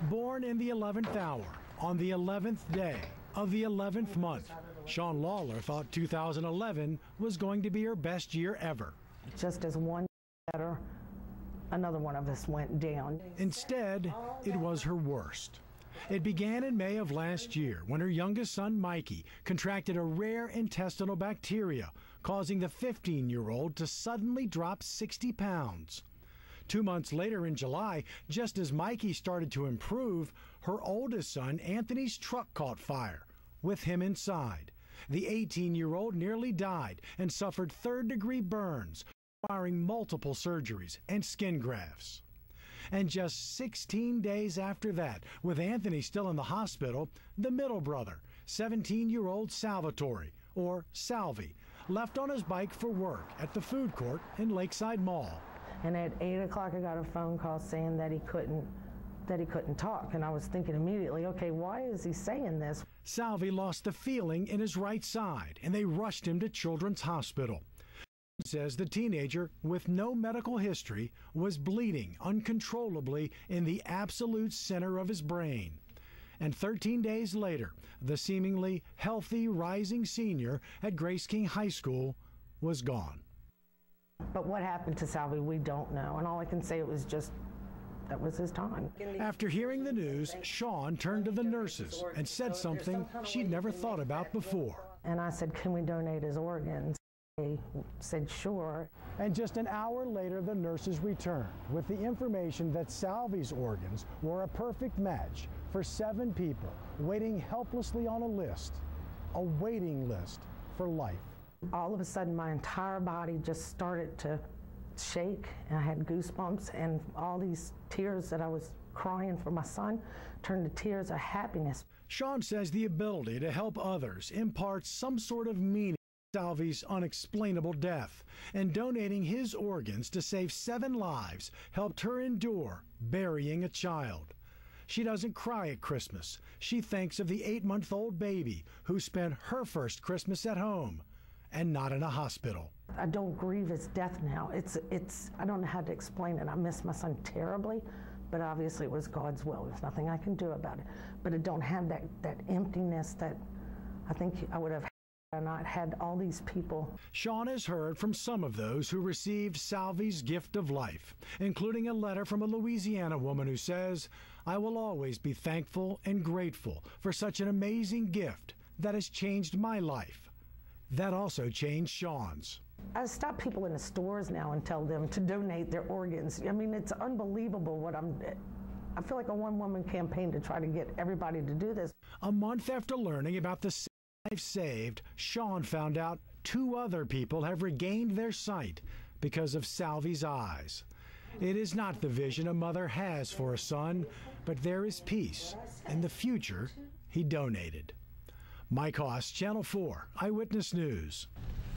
Born in the 11th hour, on the 11th day of the 11th month, Shawn Lawler thought 2011 was going to be her best year ever. Just as one better, another one of us went down. Instead, it was her worst. It began in May of last year when her youngest son, Mikey, contracted a rare intestinal bacteria, causing the 15-year-old to suddenly drop 60 pounds. 2 months later in July, just as Mikey started to improve, her oldest son, Anthony's truck caught fire, with him inside. The 18-year-old nearly died and suffered third-degree burns, requiring multiple surgeries and skin grafts. And just 16 days after that, with Anthony still in the hospital, the middle brother, 17-year-old Salvatore, or Salvi, left on his bike for work at the food court in Lakeside Mall. And at 8 o'clock, I got a phone call saying that he couldn't talk. And I was thinking immediately, okay, why is he saying this? Salvi lost the feeling in his right side, and they rushed him to Children's Hospital. Says the teenager, with no medical history, was bleeding uncontrollably in the absolute center of his brain. And 13 days later, the seemingly healthy rising senior at Grace King High School was gone. But what happened to Salvi, we don't know. And all I can say, it was just, that was his time. After hearing the news, Shawn turned to the nurses and said something she'd never thought about before. And I said, can we donate his organs? They said, sure. And just an hour later, the nurses returned with the information that Salvi's organs were a perfect match for 7 people waiting helplessly on a waiting list for life. All of a sudden, my entire body just started to shake, and I had goosebumps, and all these tears that I was crying for my son turned to tears of happiness. Shawn says the ability to help others imparts some sort of meaning to Salvi's unexplainable death, and donating his organs to save 7 lives helped her endure burying a child. She doesn't cry at Christmas. She thinks of the 8-month-old baby who spent her first Christmas at home and not in a hospital. I don't grieve his death now. I don't know how to explain it. I miss my son terribly, but obviously it was God's will. There's nothing I can do about it. But I don't have that emptiness that I think I would have had had I not had all these people. Shawn has heard from some of those who received Salvi's gift of life, including a letter from a Louisiana woman who says, "I will always be thankful and grateful for such an amazing gift that has changed my life." That also changed Shawn's. I stop people in the stores now and tell them to donate their organs. I mean, it's unbelievable what I feel like a one-woman campaign to try to get everybody to do this. A month after learning about the life saved, Shawn found out 2 other people have regained their sight because of Salvi's eyes. It is not the vision a mother has for a son, but there is peace in the future he donated. Mike Haas, Channel 4 Eyewitness News.